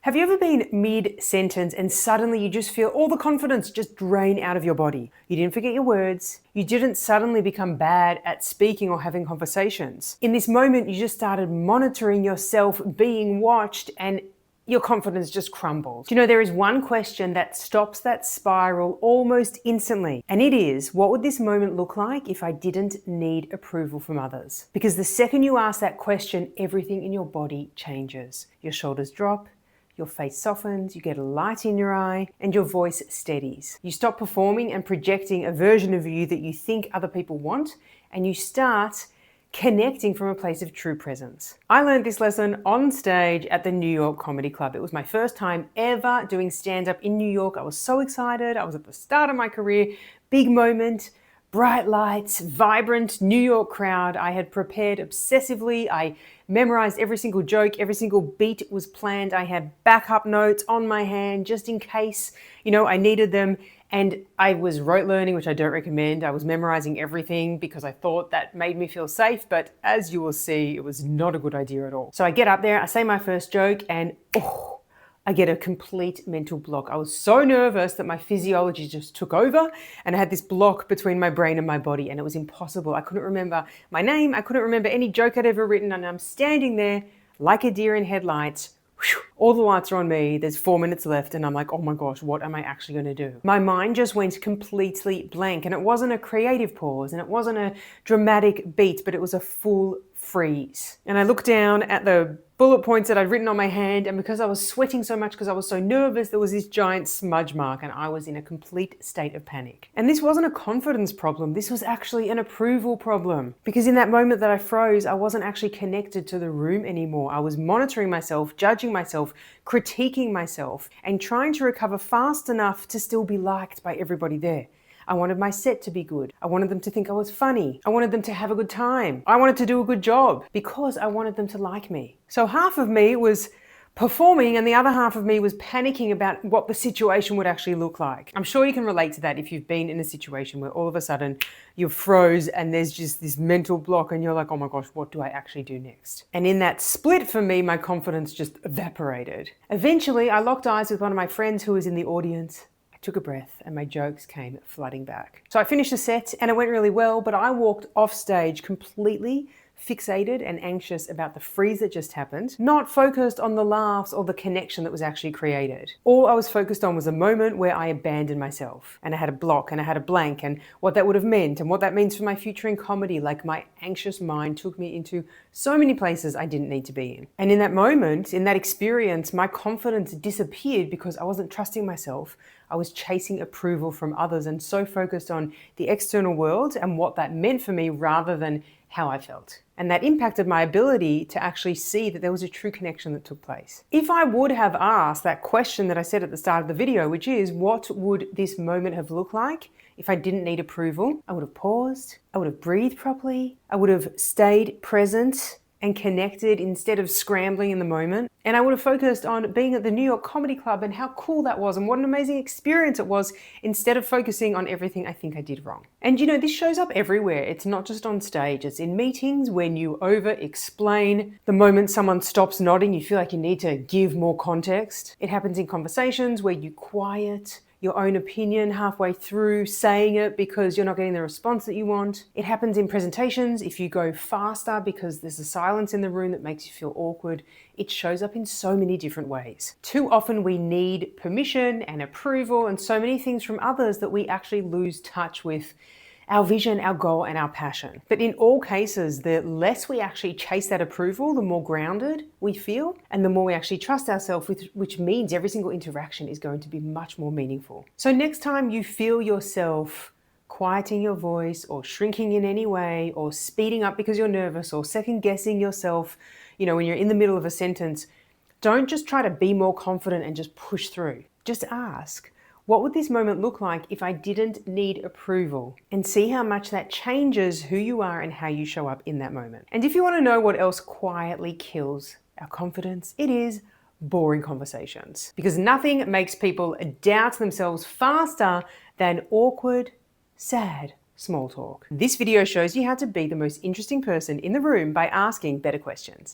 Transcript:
Have you ever been mid-sentence and suddenly you just feel all the confidence just drain out of your body? You didn't forget your words. You didn't suddenly become bad at speaking or having conversations. In this moment, you just started monitoring yourself being watched and your confidence just crumbles. You know, there is one question that stops that spiral almost instantly. And it is, what would this moment look like if I didn't need approval from others? Because the second you ask that question, everything in your body changes. Your shoulders drop, your face softens, you get a light in your eye, and your voice steadies. You stop performing and projecting a version of you that you think other people want, and you start connecting from a place of true presence. I learned this lesson on stage at the New York Comedy Club. It was my first time ever doing stand-up in New York. I was so excited. I was at the start of my career, big moment, bright lights, vibrant New York crowd. I had prepared obsessively. I memorized every single joke, every single beat was planned. I had backup notes on my hand just in case, I needed them. And I was rote learning, which I don't recommend. I was memorizing everything because I thought that made me feel safe. But as you will see, it was not a good idea at all. So I get up there, I say my first joke, and I get a complete mental block. I was so nervous that my physiology just took over and I had this block between my brain and my body and it was impossible. I couldn't remember my name. I couldn't remember any joke I'd ever written, and I'm standing there like a deer in headlights. All the lights are on me, there's 4 minutes left, and I'm like, oh my gosh, what am I actually gonna do? My mind just went completely blank, and it wasn't a creative pause, and it wasn't a dramatic beat, but it was a full freeze. And I looked down at the bullet points that I'd written on my hand, and because I was sweating so much, because I was so nervous, there was this giant smudge mark, and I was in a complete state of panic. And this wasn't a confidence problem, this was actually an approval problem. Because in that moment that I froze, I wasn't actually connected to the room anymore. I was monitoring myself, judging myself, critiquing myself, and trying to recover fast enough to still be liked by everybody there. I wanted my set to be good. I wanted them to think I was funny. I wanted them to have a good time. I wanted to do a good job because I wanted them to like me. So half of me was performing and the other half of me was panicking about what the situation would actually look like. I'm sure you can relate to that if you've been in a situation where all of a sudden you're froze and there's just this mental block and you're like, oh my gosh, what do I actually do next? And in that split for me, my confidence just evaporated. Eventually, I locked eyes with one of my friends who was in the audience. Took a breath and my jokes came flooding back. So I finished the set and it went really well, but I walked off stage completely fixated and anxious about the freeze that just happened, not focused on the laughs or the connection that was actually created. All I was focused on was a moment where I abandoned myself and I had a block and I had a blank and what that would have meant and what that means for my future in comedy. Like, my anxious mind took me into so many places I didn't need to be in. And in that moment, in that experience, my confidence disappeared because I wasn't trusting myself. I was chasing approval from others and so focused on the external world and what that meant for me rather than how I felt. And that impacted my ability to actually see that there was a true connection that took place. If I would have asked that question that I said at the start of the video, which is, what would this moment have looked like if I didn't need approval? I would have paused, I would have breathed properly, I would have stayed present and connected instead of scrambling in the moment. And I would have focused on being at the New York Comedy Club and how cool that was and what an amazing experience it was, instead of focusing on everything I think I did wrong. And this shows up everywhere. It's not just on stage. It's in meetings when you over-explain. The moment someone stops nodding, you feel like you need to give more context. It happens in conversations where you quiet your own opinion halfway through saying it because you're not getting the response that you want. It happens in presentations if you go faster because there's a silence in the room that makes you feel awkward. It shows up in so many different ways. Too often we need permission and approval and so many things from others that we actually lose touch with our vision, our goal, and our passion. But in all cases, the less we actually chase that approval, the more grounded we feel, and the more we actually trust ourselves, which means every single interaction is going to be much more meaningful. So next time you feel yourself quieting your voice or shrinking in any way or speeding up because you're nervous or second guessing yourself, when you're in the middle of a sentence, don't just try to be more confident and just push through. Just ask, what would this moment look like if I didn't need approval? And see how much that changes who you are and how you show up in that moment. And if you want to know what else quietly kills our confidence, it is boring conversations. Because nothing makes people doubt themselves faster than awkward, sad small talk. This video shows you how to be the most interesting person in the room by asking better questions.